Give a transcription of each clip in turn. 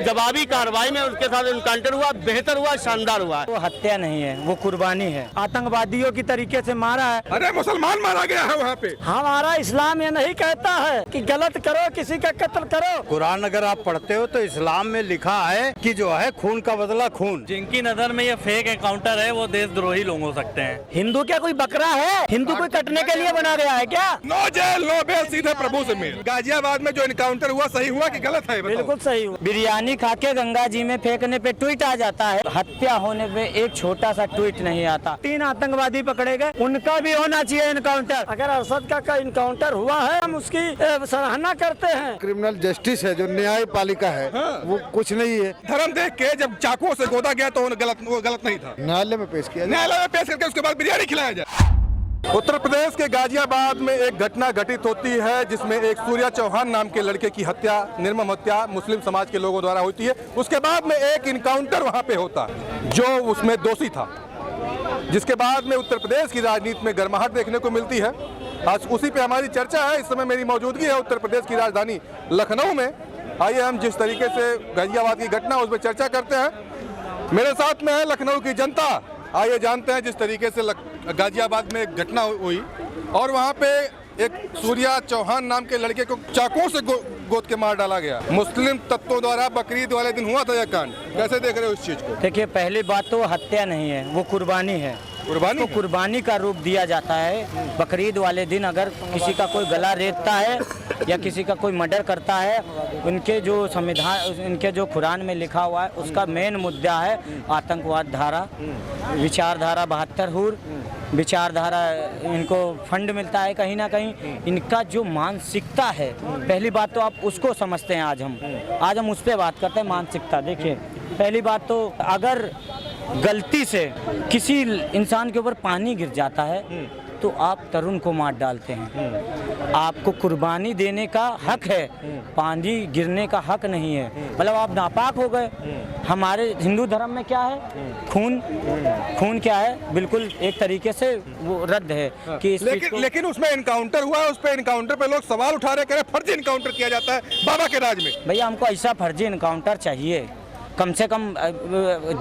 जवाबी कार्रवाई में उसके साथ इनकाउंटर हुआ, बेहतर हुआ, शानदार हुआ। वो हत्या नहीं है, वो कुर्बानी है। आतंकवादियों की तरीके से मारा है। अरे मुसलमान मारा गया है वहाँ पे। हमारा इस्लाम ये नहीं कहता है कि गलत करो, किसी का कत्ल करो। कुरान अगर आप पढ़ते हो तो इस्लाम में लिखा है कि जो है खून का बदला खून। जिनकी नजर में ये फेक एनकाउंटर है वो देशद्रोही लोग हो सकते हैं। हिंदू क्या कोई बकरा है? हिंदू कोई कटने के लिए बना गया है क्या? नो जेल नो बेल, सीधे प्रभु से मिल। गाजियाबाद में जो इनकाउंटर हुआ सही हुआ कि गलत है? बिल्कुल सही हुआ। बिरयानी खा के गंगा जी में फेंकने पे ट्वीट आ जाता है, हत्या होने पे एक छोटा सा ट्वीट नहीं आता। 3 आतंकवादी पकड़े गए, उनका भी होना चाहिए इनकाउंटर। अगर अरशद का इनकाउंटर हुआ है, हम उसकी सराहना करते हैं। क्रिमिनल जस्टिस है, जो न्यायपालिका है, वो कुछ नहीं है। धर्म देख के जब चाकुओं से गोदा गया तो वो गलत नहीं था। न्यायालय में पेश किया, न्यायालय में पेश करके उसके बाद बिरयानी खिलाया जाए। उत्तर प्रदेश के गाजियाबाद में एक घटना घटित होती है जिसमें एक सूर्या चौहान नाम के लड़के की हत्या, निर्मम हत्या मुस्लिम समाज के लोगों द्वारा होती है। उसके बाद में एक इनकाउंटर वहां पे होता है जो उसमें दोषी था, जिसके बाद में उत्तर प्रदेश की राजनीति में गर्माहट देखने को मिलती है। आज उसी पे हमारी चर्चा है। इस समय मेरी मौजूदगी है उत्तर प्रदेश की राजधानी लखनऊ में। आइए हम जिस तरीके से गाजियाबाद की घटना उस पर चर्चा करते हैं। मेरे साथ में है लखनऊ की जनता। आइए जानते हैं जिस तरीके से गाजियाबाद में एक घटना हुई और वहाँ पे एक सूर्या चौहान नाम के लड़के को चाकुओं से गोद के मार डाला गया। मुस्लिम तत्वों द्वारा बकरीद वाले दिन हुआ था यह कांड। कैसे देख रहे हो इस चीज को? देखिए, पहली बात तो हत्या नहीं है, वो कुर्बानी है। कुर्बानी, तो कुर्बानी का रूप दिया जाता है। बकरीद वाले दिन अगर किसी का कोई गला रेतता है या किसी का कोई मर्डर करता है, उनके जो संविधान, इनके जो कुरान में लिखा हुआ है, उसका मेन मुद्दा है आतंकवाद धारा, विचारधारा 72 हूर विचारधारा। इनको फंड मिलता है कहीं ना कहीं। इनका जो मानसिकता है, पहली बात तो आप उसको समझते हैं। आज हम उस पर बात करते हैं, मानसिकता। देखिए, पहली बात तो अगर गलती से किसी इंसान के ऊपर पानी गिर जाता है तो आप तरुण को मार डालते हैं। आपको कुर्बानी देने का हक है, पानी गिरने का हक नहीं है। मतलब आप नापाक हो गए। हमारे हिंदू धर्म में क्या है? खून क्या है? बिल्कुल एक तरीके से वो रद्द है कि लेकिन उसमें इनकाउंटर हुआ है। उस पे इनकाउंटर पे लोग सवाल उठा रहे, कह रहे फर्जी इनकाउंटर किया जाता है बाबा के राज में। भैया, हमको ऐसा फर्जी इनकाउंटर चाहिए, कम से कम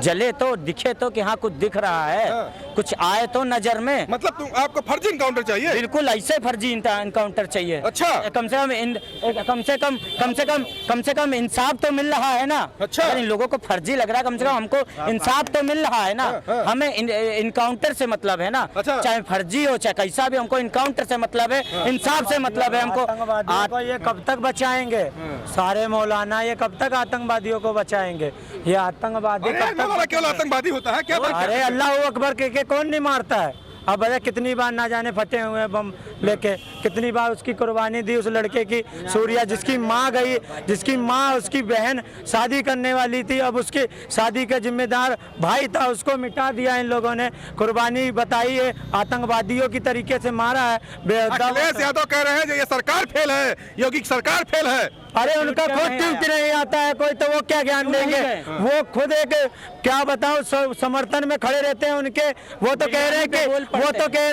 जले तो, दिखे तो कि हाँ कुछ दिख रहा है। कुछ आए तो नजर में। मतलब आपको फर्जी इनकाउंटर चाहिए? बिल्कुल ऐसे फर्जी इनकाउंटर चाहिए। अच्छा, कम से कम इंसाफ तो मिल रहा है ना। अच्छा, इन लोगों को फर्जी लग रहा है, कम से कम हमको इंसाफ तो मिल रहा है ना। हमें इनकाउंटर से मतलब है ना। अच्छा, चाहे फर्जी हो चाहे कैसा भी, हमको इनकाउंटर से मतलब है, इंसाफ से मतलब है हमको। ये कब तक बचाएंगे सारे मौलाना? ये कब तक आतंकवादियों को बचाएंगे? ये आतंकवादी केवल आतंकवादी होता है क्या? अरे अल्लाह अकबर के कौन नहीं मारता है? अब अरे कितनी बार ना जाने फटे हुए बम लेके, कितनी बार उसकी कुर्बानी दी उस लड़के की, सूर्या, जिसकी माँ गई, जिसकी माँ उसकी बहन शादी करने वाली थी, अब उसकी शादी का जिम्मेदार भाई था, उसको मिटा दिया इन लोगों ने। कुर्बानी बताई है, आतंकवादियों की तरीके से मारा है। अखिलेश यादव कह रहे हैं ये सरकार फेल है, योगी सरकार फेल है। अरे उनका खुद ट्यूट नहीं आता है कोई, तो वो क्या ज्ञान देंगे? वो खुद एक क्या बताओ समर्थन में खड़े रहते हैं उनके। वो तो कह रहे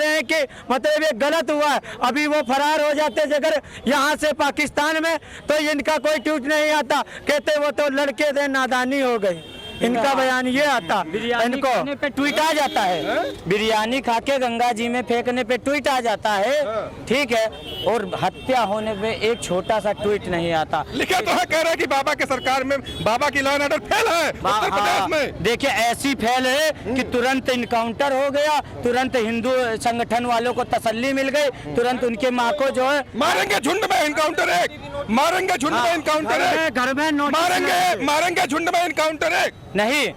हैं कि मतलब ये गलत हुआ है। अभी वो फरार हो जाते अगर यहाँ से पाकिस्तान में, तो इनका कोई ट्यूट नहीं आता। कहते वो तो लड़के थे, नादानी हो गई। इनका बयान ये आता, इनको पे ट्वीट आ जाता है। बिरयानी खा के गंगा जी में फेंकने पे ट्वीट आ जाता है, ठीक है, और हत्या होने पे एक छोटा सा ट्वीट नहीं आता। लिखा तो है, कह रहे हैं कि बाबा के सरकार में बाबा की लॉ एंड ऑर्डर फेल है उत्तर प्रदेश में। देखिए, ऐसी फेल है कि तुरंत इनकाउंटर हो गया, तुरंत हिंदू संगठन वालों को तसल्ली मिल गई, तुरंत उनके माँ को जो है मारेंगे झुंड में इनकाउंटर एक, मारेंगे झुंड में इनकाउंटर एक, घर में मारेंगे झुंड में इनकाउंटर एक। नहीं,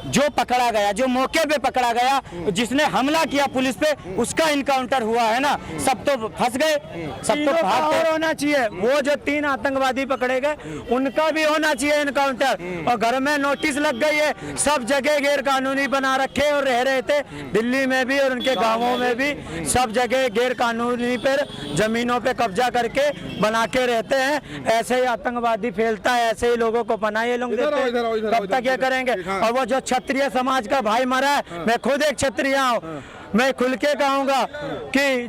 जो पकड़ा गया, जो मौके पे पकड़ा गया, जिसने हमला किया पुलिस पे, उसका इनकाउंटर हुआ है ना। सब तो फंस गए, सब तो भाग होना चाहिए। वो जो 3 आतंकवादी पकड़े गए, उनका भी होना चाहिए इनकाउंटर। और घर में नोटिस लग गई है, सब जगह गैर कानूनी बना रखे और रह रहे थे, दिल्ली में भी और उनके गाँवों में भी, सब जगह गैर कानूनी पर जमीनों पे कब्जा करके बना के रहते हैं। ऐसे ही आतंकवादी फैलता है, ऐसे ही लोगों को पनाह ये लोग देते हैं। कब तक ये करेंगे? और वो जो क्षत्रिय समाज का भाई मरा है, मैं खुद एक क्षत्रिय हूँ, मैं खुल के कहूँगा कि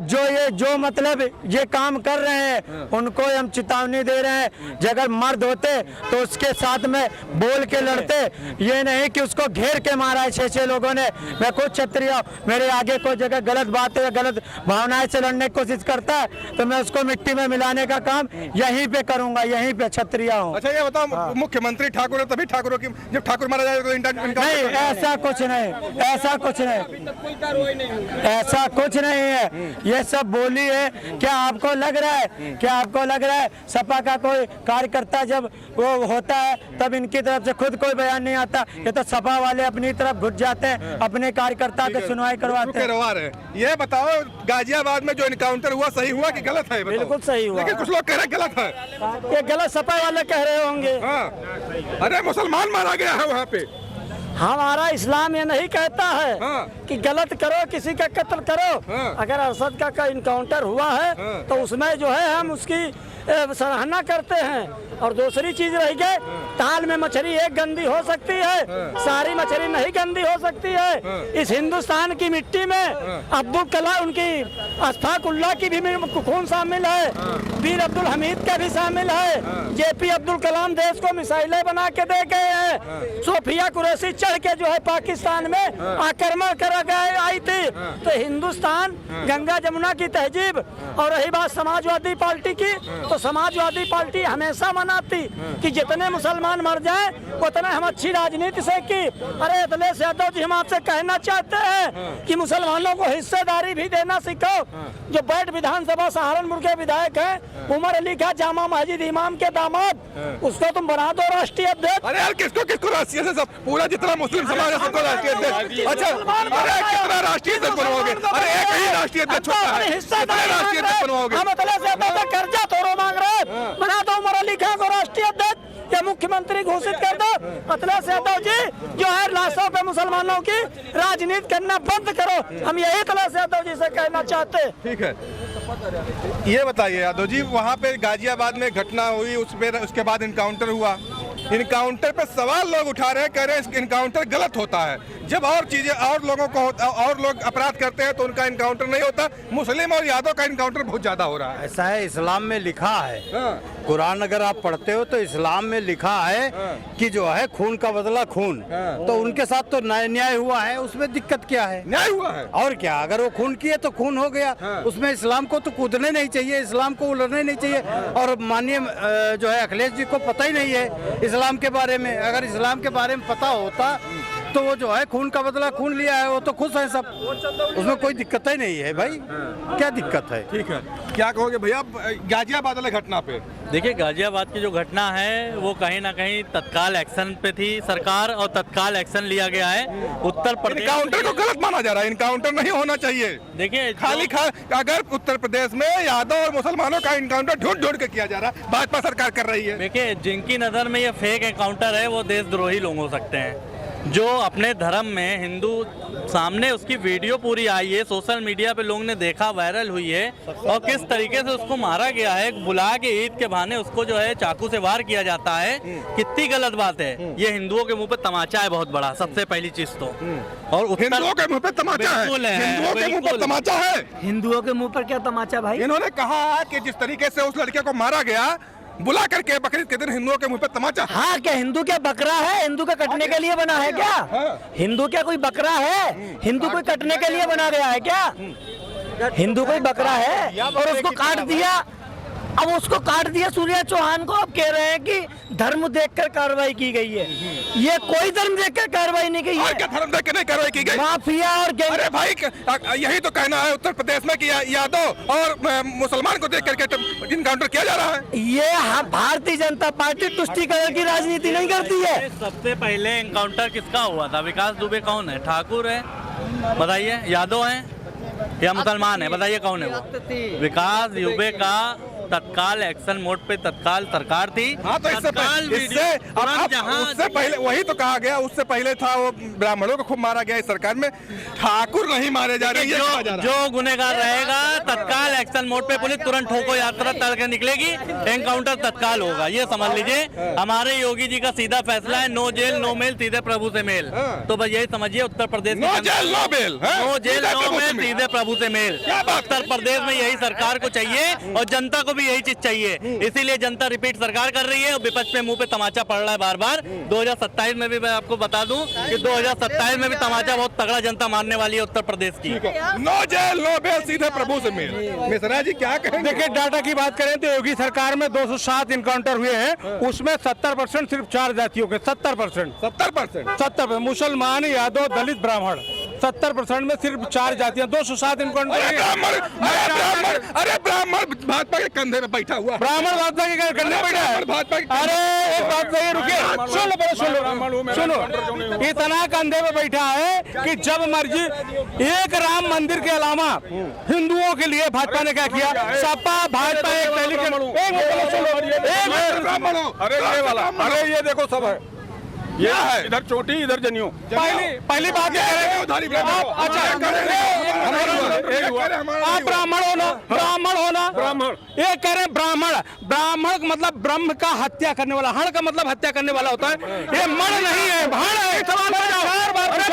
जो मतलब ये काम कर रहे हैं उनको हम चेतावनी दे रहे हैं। अगर मर्द होते तो उसके साथ में बोल के लड़ते, ये नहीं कि उसको घेर के मारा है 6 लोगों ने। मैं खुद क्षत्रिय हूं, मेरे आगे कोई जगह गलत बात है या गलत भावनाएं से लड़ने की कोशिश करता है तो मैं उसको मिट्टी में मिलाने का काम यहीं पे करूंगा, यहीं पे क्षत्रिय हूँ। अच्छा ये बताओ, मुख्यमंत्री ठाकुर है तभी ठाकुरों की, जब ठाकुर मारा जाएगा तो नहीं, ऐसा कुछ नहीं, ऐसा कुछ नहीं, ऐसा कुछ नहीं है। ये सब बोली है। क्या आपको लग रहा है, क्या आपको लग रहा है सपा का कोई कार्यकर्ता जब वो होता है तब इनकी तरफ से खुद कोई बयान नहीं आता? ये तो सपा वाले अपनी तरफ घुस जाते हैं, अपने कार्यकर्ता की सुनवाई करवाते हैं। ये बताओ, गाजियाबाद में जो इनकाउंटर हुआ सही हुआ कि गलत है? बिल्कुल सही हुआ, लेकिन कुछ लोग कह रहे हैं गलत है। ये गलत सपा वाले कह रहे होंगे। हाँ। अरे मुसलमान मारा गया है वहाँ पे। हमारा इस्लाम ये नहीं कहता है कि गलत करो, किसी का कत्ल करो। अगर अरशद का इनकाउंटर हुआ है तो उसमें जो है हम उसकी सराहना करते हैं। और दूसरी चीज रह गई, ताल में मछली एक गंदी हो सकती है, सारी मछली नहीं गंदी हो सकती है। इस हिंदुस्तान की मिट्टी में अब्दुल कलाम, उनकी अशफाकुल्लाह की भी खून शामिल है, वीर अब्दुल हमीद का भी शामिल है। जेपी अब्दुल कलाम देश को मिसाइलें बना के दे गए हैं। सोफिया कुरैशी चढ़ के जो है पाकिस्तान में आक्रमण कर आई थी। तो हिंदुस्तान, गंगा जमुना की तहजीब। और रही बात समाजवादी पार्टी की, तो समाजवादी पार्टी हमेशा मनाती कि जितने मुसलमान मर जाएं उतने हम अच्छी राजनीति से की। अरे अखिलेश यादव जी, हम आपसे कहना चाहते हैं कि मुसलमानों को हिस्सेदारी भी देना सीखो। जो बैठ विधानसभा सहारनपुर के विधायक हैं, उमर अली का जामा मस्जिद इमाम के दामाद, उसको तुम बना दो राष्ट्रीय अध्यक्ष। अरे यार किसको राष्ट्रीय से, सब पूरा जितना मुस्लिम समाज है सबको राष्ट्रीय अध्यक्ष। अच्छा, अरे कितना राष्ट्रीय अध्यक्ष बनवाओगे? अरे एक ही राष्ट्रीय अध्यक्ष होता है, कितने राष्ट्रीय अध्यक्ष बनवाओगे? हम अखिलेश यादव से कर्जा तोड़ो मांग रहे हैं, बना दो उमर अली खान को राष्ट्रीय अध्यक्ष या मुख्यमंत्री घोषित कर दो। अखिलेश यादव जी जो है लाशों पे मुसलमानों की राजनीति करना बंद करो, हम यही अखिलेश यादव जी से कहना चाहते हैं। ठीक है, ये बताइए यादव जी, वहाँ पे गाजियाबाद में घटना हुई, उसके बाद इनकाउंटर हुआ। इनकाउंटर पे सवाल लोग उठा रहे हैं, कह रहे हैं इनकाउंटर गलत होता है। जब और चीजें और लोगों को और लोग अपराध करते हैं तो उनका इनकाउंटर नहीं होता। मुस्लिम और यादव का इनकाउंटर बहुत ज्यादा हो रहा है। ऐसा है, इस्लाम में लिखा है, कुरान अगर आप पढ़ते हो तो इस्लाम में लिखा है कि जो है खून का बदला खून। तो उनके साथ तो न्याय हुआ है, उसमें दिक्कत क्या है? न्याय हुआ है और क्या, अगर वो खून किए तो खून हो गया। उसमें इस्लाम को तो कूदने नहीं चाहिए, इस्लाम को उलझने नहीं चाहिए। और माननीय जो है अखिलेश जी को पता ही नहीं है इस्लाम के बारे में। अगर इस्लाम के बारे में पता होता तो वो जो है खून का बदला खून लिया है, वो तो खुश है सब, उसमें कोई दिक्कत ही नहीं है भाई। क्या दिक्कत है? ठीक है, क्या कहोगे भैया गाजियाबाद वाले घटना पे? देखिए, गाजियाबाद की जो घटना है वो कहीं ना कहीं तत्काल एक्शन पे थी सरकार, और तत्काल एक्शन लिया गया है। उत्तर प्रदेश इनकाउंटर को गलत माना जा रहा है, इनकाउंटर नहीं होना चाहिए। देखिए, अगर उत्तर प्रदेश में यादव और मुसलमानों का इनकाउंटर ढूंढ के किया जा रहा है, भाजपा सरकार कर रही है। देखिए, जिनकी नज़र में ये फेक एनकाउंटर है वो देशद्रोही लोग हो सकते हैं। जो अपने धर्म में हिंदू, सामने उसकी वीडियो पूरी आई है, सोशल मीडिया पे लोगों ने देखा, वायरल हुई है, और किस तरीके से उसको मारा गया है, बुला के ईद के बहाने उसको जो है चाकू से वार किया जाता है। कितनी गलत बात है। ये हिंदुओं के मुंह पे तमाचा है बहुत बड़ा, सबसे पहली चीज तो। और हिंदुओं के मुंह पे तमाचा है, हिंदुओं के मुंह पे तमाचा है। हिंदुओं के मुंह पर क्या तमाचा भाई? इन्होंने कहा कि जिस तरीके से उस लड़के को मारा गया, बुला करके बकरीद के दिन हिंदुओं के मुंह पे तमाचा। हाँ, क्या हिंदू क्या बकरा है? हिंदू का कटने के लिए बना है क्या? हिंदू क्या कोई बकरा है? हिंदू कोई कटने के लिए बना गया है क्या? हिंदू कोई बकरा है और उसको काट दिया। अब उसको काट दिया सूर्या चौहान को। अब कह रहे हैं कि धर्म देखकर कार्रवाई की गई है। ये कोई धर्म देखकर कार्रवाई नहीं की है। क्या धर्म देख के नहीं कार्रवाई की गई? माफिया और अरे भाई, यही तो कहना है उत्तर प्रदेश में कि यादव और मुसलमान को देख करके इनकाउंटर किया जा रहा है। ये भारतीय जनता पार्टी तुष्टीकरण की राजनीति नहीं करती है। सबसे पहले एनकाउंटर किसका हुआ था? विकास दुबे कौन है? ठाकुर है? बताइए, यादव है या मुसलमान है? बताइए कौन है वो? विकास दुबे का तत्काल एक्शन मोड पे तत्काल सरकार थी। हाँ, तो इससे तत्काल पहले जहां उससे पहले वही तो कहा गया, उससे पहले था वो ब्राह्मणों को खूब मारा गया इस सरकार में, ठाकुर नहीं मारे जा रहे, ये कहा जा रहा है। जो गुनेगार रहेगा तत्काल एक्शन मोड पे पुलिस तुरंत ठोको यात्रा तड़ के निकलेगी, एनकाउंटर तत्काल होगा, ये समझ लीजिए। हमारे योगी जी का सीधा फैसला है, नो जेल नो मेल, सीधे प्रभु से मेल। तो बस यही समझिए Uttar Pradesh no jail no bail, no jail no mail, सीधे प्रभु से मेल। उत्तर प्रदेश में यही सरकार को चाहिए और जनता को भी यही चीज चाहिए, इसीलिए जनता रिपीट सरकार कर रही है और विपक्ष पे मुंह पे तमाचा पड़ रहा है बार बार। 2027 में भी मैं आपको बता दूं कि 2027 में भी तमाचा बहुत तगड़ा जनता मानने वाली है उत्तर प्रदेश की। नो जेल नो बेल, सीधे प्रभु से मेल। मिश्रा जी क्या कहेंगे? देखिए, डाटा की बात करें तो योगी सरकार में 207 इनकाउंटर हुए हैं, उसमें 70% सिर्फ 4 जातियों के, 70%, 70% मुसलमान, यादव, दलित, ब्राह्मण, 70% में सिर्फ 4 जातियां, 207 इनकाउंटर। अरे ब्राह्मण भाजपा के कंधे पे बैठा हुआ, ब्राह्मण भाजपा के कंधे पे बैठा है। भाजपा के, अरे एक बात नहीं, रुकिए, सुनो, इतना कंधे पे बैठा है कि जब मर्जी, एक राम मंदिर के अलावा हिंदुओं के लिए भाजपा ने क्या किया? सपा भाजपा एक अरे ये देखो सब है, ये है इधर चोटी इधर जनियो। पहली बात ये करें, आप ब्राह्मण हो ना, ब्राह्मण ये कह रहे हैं, ब्राह्मण मतलब ब्रह्म का हत्या करने वाला, हण का मतलब हत्या करने वाला होता है, ये मण नहीं है, भाण है। सवाल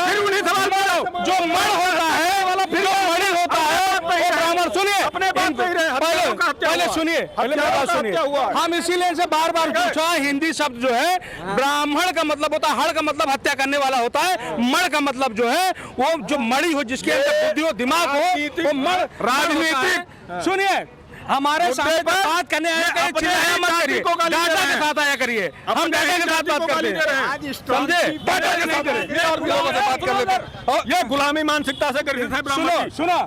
फिर उन्हीं सवाल बोलो, जो मण होता है फिर जो मणि होता है वो ब्राह्मण। सुनिए, पहले सुनिए, पहले बात सुनिए, हम इसीलिए से बार बार पूछा, हिंदी शब्द जो है ब्राह्मण का मतलब होता है, हण का मतलब हत्या करने वाला होता है, मण का मतलब जो है वो जो मणि हो, जिसके अंदर बुद्धि हो, दिमाग हो, वो मण। राजनीतिक सुनिए, हमारे सामने बात करने आया करिए, डाटा के साथ आया करिए, हम डाटा के साथ बात करते हैं, समझे? ये गुलामी मानसिकता से करते थे ब्राह्मण। सुनो,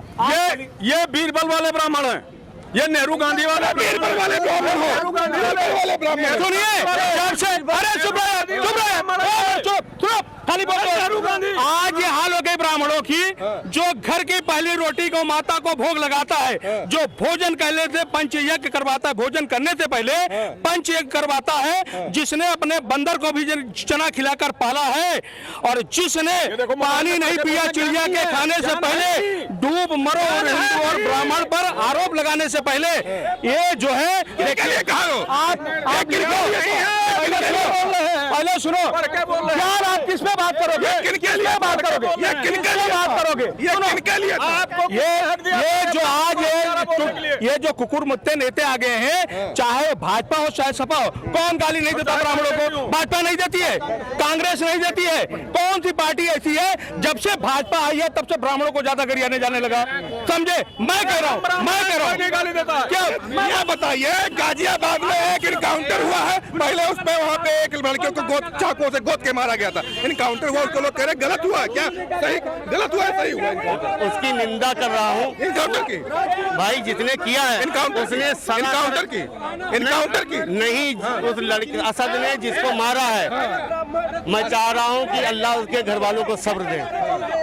ये बीरबल वाले ब्राह्मण हैं, ये नेहरू गांधी वाले बीरबल वाले ब्राह्मण हो। सुनिए, खाली आज ये हाल हो गई ब्राह्मणों की, जो घर की पहली रोटी को माता को भोग लगाता है, जो भोजन करने से पंच यज्ञ करवाता है, भोजन करने से पहले पंच यज्ञ करवाता है, जिसने अपने बंदर को भी चना खिलाकर पाला है, और जिसने पानी नहीं पिया चिड़िया के खाने से पहले, डूब मरो और हिंदू और ब्राह्मण पर आरोप लगाने से पहले, ये जो है पहले सुनो यार, आप किस पे बात करोगे? किनके लिए बात करोगे? ये किनके लिए बात करोगे? ये किनके लिए? ये जो आज ये जो कुकुर मुत्ते नेता आ गए हैं, चाहे भाजपा हो चाहे सपा हो, कौन गाली नहीं देता ब्राह्मणों को? भाजपा नहीं देती है, कांग्रेस नहीं देती है, कौन सी पार्टी ऐसी है? जब से भाजपा आई है तब से ब्राह्मणों को ज्यादा गरियाने जाने लगा, समझे? मैं कह रहा हूँ गाली देता है क्या? ये बताइए, गाजियाबाद में एक इनकाउंटर हुआ है, पहले उसमें वहाँ पे एक लड़कियों को चाकू से गोद के मारा गया था, इनकाउंटर हुआ, उसको लोग कह रहे गलत हुआ क्या? सही गलत हुआ, सही हुआ? उसकी निंदा कर रहा हूँ इनकाउंटर की भाई, जितने किया है उसने इनकाउंटर की नहीं, उस लड़के असद ने जिसको मारा है, मैं चाह रहा हूँ कि अल्लाह उसके घर वालों को सब्र दे।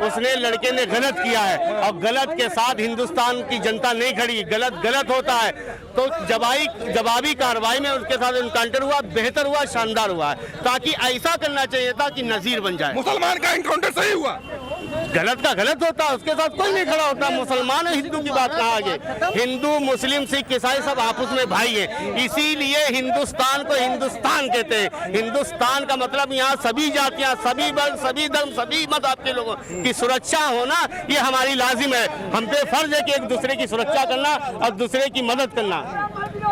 उसने लड़के ने गलत किया है और गलत के साथ हिंदुस्तान की जनता नहीं खड़ी, गलत होता है तो जवाबी कार्रवाई में उसके साथ इनकाउंटर हुआ, बेहतर हुआ, शानदार हुआ है, ताकि ऐसा करना चाहिए था कि नजीर बन जाए। मुसलमान का इनकाउंटर सही हुआ, गलत का गलत होता है, उसके साथ कोई नहीं खड़ा होता। मुसलमान और हिंदू की बात कहाँ आगे? हिंदू मुस्लिम सिख ईसाई सब आपस में भाई है, इसीलिए हिंदुस्तान को हिंदुस्तान कहते हैं। हिंदुस्तान का मतलब यहाँ सभी जातियाँ, सभी वर्ग, सभी धर्म, सभी मज़हब के लोगों की सुरक्षा होना, ये हमारी लाजिम है। हम पे फर्ज है कि एक दूसरे की सुरक्षा करना और दूसरे की मदद करना।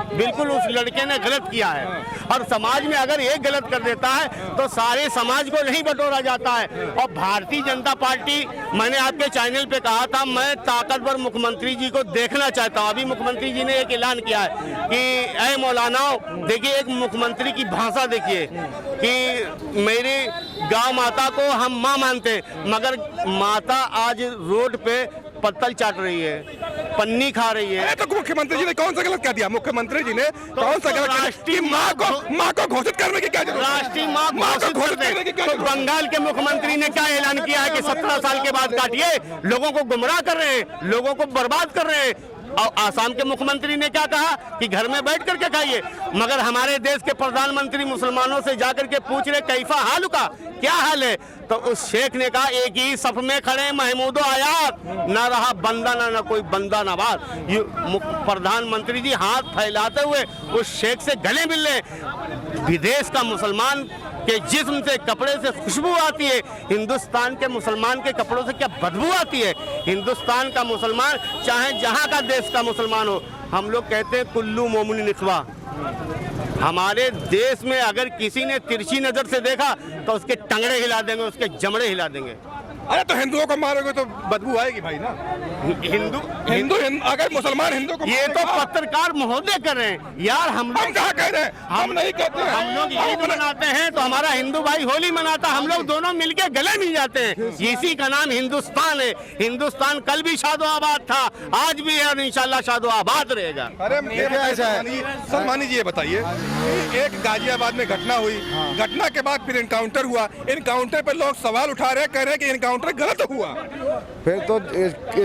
बिल्कुल उस लड़के ने गलत किया है, और समाज में अगर एक गलत कर देता है तो सारे समाज को नहीं बटोरा जाता है। और भारतीय जनता पार्टी, मैंने आपके चैनल पे कहा था, मैं ताकतवर मुख्यमंत्री जी को देखना चाहता हूं। अभी मुख्यमंत्री जी ने एक ऐलान किया है कि ऐ मौलानाओ, देखिए एक मुख्यमंत्री की भाषा देखिए कि मेरी गांव माता को हम माँ मानते हैं, मगर माता आज रोड पे पत्तल चाट रही है, पन्नी खा रही है। तो मुख्यमंत्री जी ने कौन सा गलत कर दिया? मुख्यमंत्री जी ने कौन सा गलत? राष्ट्रीय माँ को घोषित करने की क्या जरूरत? राष्ट्रीय माँ को घोषित करने की क्या? तो बंगाल के मुख्यमंत्री ने क्या ऐलान किया है कि 17 साल के बाद काटिए। लोगों को गुमराह कर रहे हैं, लोगों को बर्बाद कर रहे हैं। और आसाम के मुख्यमंत्री ने क्या कहा कि घर में बैठ करके खाइए, मगर हमारे देश के प्रधानमंत्री मुसलमानों से जाकर के पूछ रहे कैफा हाल का, क्या हाल है, तो उस शेख ने कहा एक ही सफ में खड़े महमूदो आयात, ना रहा बंदा ना कोई बंदा नवाज। ये प्रधानमंत्री जी हाथ फैलाते हुए उस शेख से गले मिल रहे। विदेश का मुसलमान के जिस्म से, कपड़े से खुशबू आती है, हिंदुस्तान के मुसलमान के कपड़ों से क्या बदबू आती है। हिंदुस्तान का मुसलमान चाहे जहां का देश का मुसलमान हो, हम लोग कहते हैं कुल्लू मोमिन निखवा। हमारे देश में अगर किसी ने तिरछी नजर से देखा तो उसके टंगड़े हिला देंगे, उसके जमड़े हिला देंगे। अरे तो हिंदुओं को मारोगे तो बदबू आएगी भाई ना। हिंदू अगर मुसलमान हिंदू को, ये तो पत्रकार महोदय कर रहे हैं यार। हम कहाँ कह रहे हैं, हम नहीं कहते हैं। हम लोग ईद मनाते हैं तो हमारा हिंदू भाई होली मनाता, हम लोग दोनों मिलके गले मिल जाते हैं। इसी का नाम हिंदुस्तान है। हिंदुस्तान कल भी शादो आबाद था, आज भी है और इंशाल्लाह शादो आबाद रहेगा। अरे सलमानी जी ये बताइए, एक गाजियाबाद में घटना हुई, घटना के बाद फिर इनकाउंटर हुआ, इनकाउंटर पर लोग सवाल उठा रहे, कह रहे हैं कि इनकाउंटर गलत हुआ। फिर तो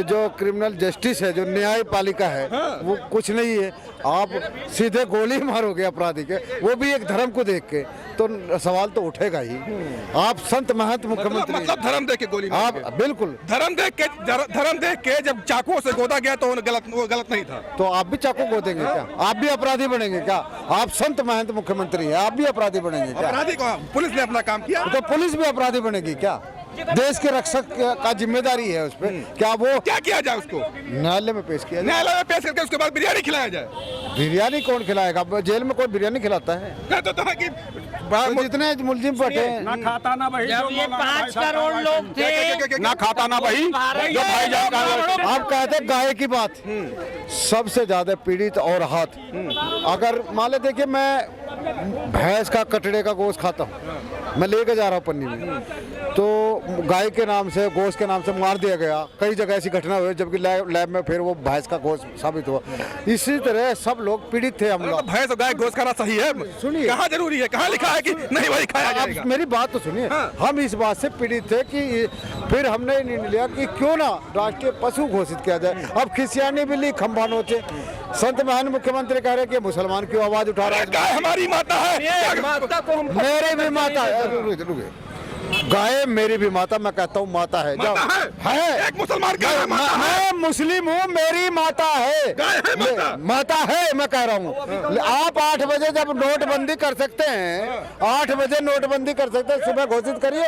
जो क्रिमिनल जस्टिस है, जो न्यायपालिका है, वो कुछ नहीं है। आप सीधे गोली मारोगे अपराधी के, वो भी एक धर्म को देख के, तो सवाल तो उठेगा ही। आप संत महंत मुख्यमंत्री, मतलब धर्म देख के गोली आप बिल्कुल धर्म देख के जब चाकुओं से गोदा गया तो वो गलत नहीं था। तो आप भी चाकू गोदेंगे क्या? आप भी अपराधी बनेंगे क्या? आप संत महंत मुख्यमंत्री हैं, आप भी अपराधी बनेंगे क्या? अपराधी को पुलिस ने अपना काम किया, तो पुलिस भी अपराधी बनेगी क्या? देश के रक्षक का जिम्मेदारी है उस पर। क्या वो क्या किया जाए उसको? न्यायालय में पेश किया जाए। न्यायालय में पेश करके उसके बाद बिरयानी खिलाया जाए। बिरयानी कौन खिलाएगा? जेल में कोई बिरयानी खिलाता है? कहते हैं कि तो जितने मुलजिम फटे ना खाता ना भाई, जब ये 5 करोड़ लोग थे, ना खाता ना भाई, जो भाई जान का आप कहते गाय की बात, सबसे ज्यादा पीड़ित और हाथ। अगर मान ले, देखिए मैं भैंस का कटड़े का गोश्त खाता हूँ, मैं लेके जा रहा हूँ पन्नी में, तो गाय के नाम से, गोश्त के नाम से मार दिया गया। कई जगह ऐसी घटना हुई, जबकि लैब में फिर वो भैंस का गोश्त साबित हुआ। इसी तरह सब लोग पीड़ित थे। हम लोग भैंस और गाय गोश्त खाना सही है? सुनिए, कहाँ जरूरी है, कहाँ लिखा है कि नहीं भाई खाया जाएगा? मेरी बात तो सुनिए। हम इस बात से पीड़ित थे कि फिर हमने निर्णय लिया कि क्यों ना राष्ट्रीय पशु घोषित किया जाए। अब खिसियानी बिल्ली खंभा नोचे। संत महान मुख्यमंत्री कह रहे कि मुसलमान क्यों आवाज उठा रहा है? गाय हमारी माता है, मेरी भी माता है। गाय मेरी भी माता, मैं कहता हूँ माता है। माता है? एक मुसलमान गाय है, माता है। मैं मुस्लिम हूँ, मेरी माता है। गाय है माता? माता है, मैं कह रहा हूँ। आप 8 बजे जब नोटबंदी कर सकते हैं, 8 बजे नोटबंदी कर सकते हैं, सुबह घोषित करिए,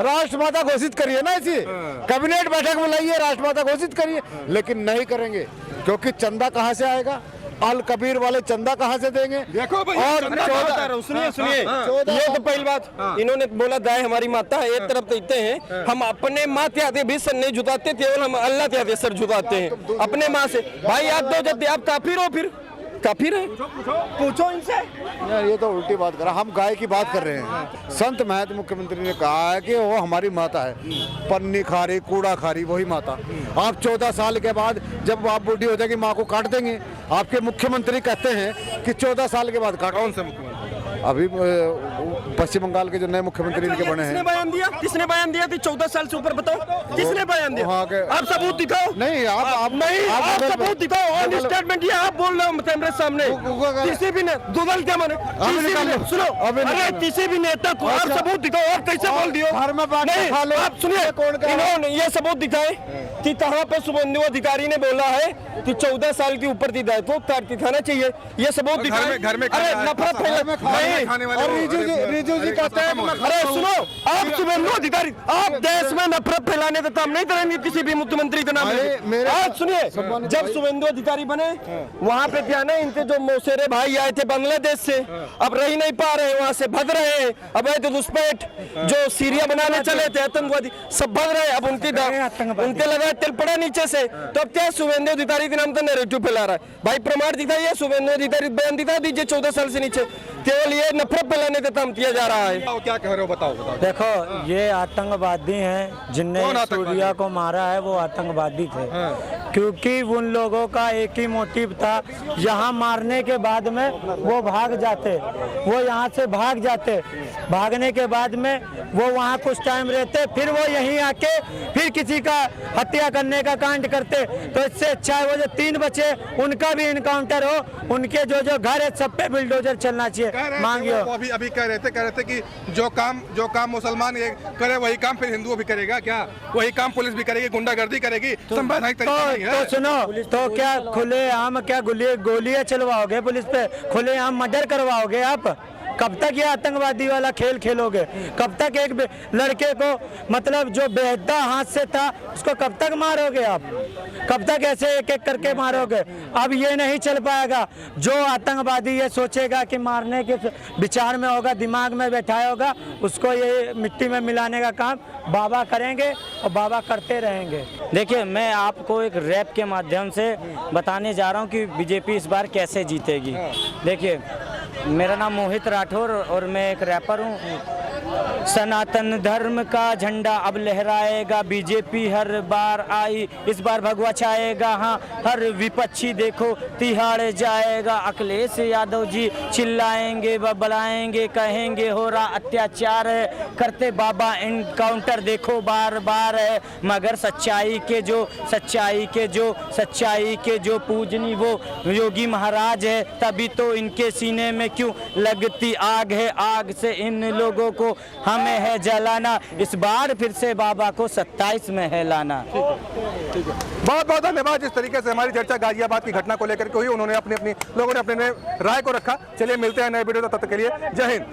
राष्ट्रमाता घोषित करिए ना। इसी कैबिनेट बैठक बुलाइए, राष्ट्रमाता घोषित करिए, लेकिन नहीं करेंगे क्योंकि चंदा कहाँ से आएगा? अल कबीर वाले चंदा कहाँ से देंगे? देखो भाई, और सुनिए, ये तो पहली बात। इन्होंने बोला गाय हमारी माता है, एक तरफ कहते हैं हम अपने माँ के आते भी सर नहीं झुकाते, केवल हम अल्लाह के आते सर झुकाते हैं अपने माँ से। भाई आप दो जब आप काफिर हो, फिर काफिर है, पूछो इनसे। यार ये तो उल्टी बात कर रहा। हम गाय की बात कर रहे हैं। संत महंत मुख्यमंत्री ने कहा है कि वो हमारी माता है, पन्नी खा रही, कूड़ा खा रही, वही माता। आप 14 साल के बाद जब आप बूढ़ी हो जाएगी, माँ को काट देंगे। आपके मुख्यमंत्री कहते हैं कि 14 साल के बाद काट। कौन से मुख्यमंत्री? अभी पश्चिम बंगाल के जो नए मुख्यमंत्री इनके बने हैं। बयान दिया? किसने बयान दिया थी? 14 साल से ऊपर बताओ, किसने बयान दिया? आप सबूत दिखाओ। नहीं, आप नहीं, आप सबूत दिखाओ। ऑन स्टेटमेंट ये आप बोल रहे हो कैमरे सामने। किसी भी ने गूगल क्या माने? सुनो, अरे किसी भी नेता को आप सबूत दिखाओ। आप कैसे बोल दियो? नहीं, आप सुनिए, इन्होंने ये सबूत दिखाए कि कहाँ पे शुभेंदु अधिकारी ने बोला है कि 14 साल के ऊपर दायित्व दिखाना चाहिए। ये सबूत दिखाए। घर में अरे नफरत खाने वाले रिजू जी कहते हैं। अरे सुनो, आप शुभेंदु अधिकारी, आप देश में नफरत फैलाने का काम नहीं करेंगे किसी भी मुख्यमंत्री के नाम पे। आज सुनिए, जब शुभेंदु अधिकारी बने, वहाँ पे क्या ना, इनके जो मौसेरे भाई आए थे बांग्लादेश से, अब रह नहीं पा रहे, वहाँ से भग रहे हैं। अब तो घुसपैठ जो सीरिया बनाने चले थे आतंकवादी, सब भग रहे। अब उनके लगा तिल पड़ा नीचे से, तो अब क्या शुभेंदु अधिकारी के नाम का नैरेटिव फैला रहा है? भाई प्रमाण दिखाइए, शुभेंदु अधिकारी बयान दिखा दीजिए 14 साल से नीचे। केवल ये नफरत फैलाने का काम किया जा रहा है। क्या कह रहे हो, बताओ। देखो, ये आतंकवादी हैं, जिनने सूर्या को मारा है वो आतंकवादी थे। क्योंकि उन लोगों का एक ही मोटिव था, यहाँ मारने के बाद में वो भाग जाते, वो यहाँ से भाग जाते, भागने के बाद में वो वहाँ कुछ टाइम रहते, फिर वो यहीं आके फिर किसी का हत्या करने का कांड करते। तो इससे अच्छा है वो जो 3 बचे उनका भी इनकाउंटर हो, उनके जो घर है सब पे बुलडोजर चलना चाहिए। मांगियो वो अभी कह रहे थे कि जो काम मुसलमान ये करे वही काम फिर हिंदुओं भी करेगा क्या? वही काम पुलिस भी करेगी, गुंडागर्दी करेगी, संवैधानिक तरीका नहीं है। तो सुनो, तो क्या खुलेआम क्या गोलियां चलवाओगे पुलिस पे? खुलेआम मर्डर करवाओगे आप? कब तक ये आतंकवादी वाला खेल खेलोगे? कब तक एक लड़के को मतलब जो बेहदा हाथ से था उसको कब तक मारोगे आप? कब तक ऐसे एक एक करके मारोगे? अब ये नहीं चल पाएगा। जो आतंकवादी ये सोचेगा कि मारने के विचार में होगा, दिमाग में बैठाया होगा, उसको ये मिट्टी में मिलाने का काम बाबा करेंगे और बाबा करते रहेंगे। देखिए, मैं आपको एक रैप के माध्यम से बताने जा रहा हूँ कि बीजेपी इस बार कैसे जीतेगी। देखिए, मेरा नाम मोहित राठौर और मैं एक रैपर हूँ। सनातन धर्म का झंडा अब लहराएगा, बीजेपी हर बार आई इस बार भगवा छाएगा। हाँ, हर विपक्षी देखो तिहाड़ जाएगा। अखिलेश यादव जी चिल्लाएंगे, बबलाएंगे, कहेंगे हो रहा अत्याचार है, करते बाबा इनकाउंटर देखो बार बार है। मगर सच्चाई के जो पूजनी वो योगी महाराज है, तभी तो इनके सीने में क्यों लगती आग है। आग से इन लोगों को हमें है जलाना, इस बार फिर से बाबा को 27 में है लाना। बहुत बहुत धन्यवाद। जिस तरीके से हमारी चर्चा गाजियाबाद की घटना को लेकर के हुई, उन्होंने लोगों ने अपने राय को रखा। चलिए मिलते हैं नए वीडियो, तब तक के लिए जय हिंद।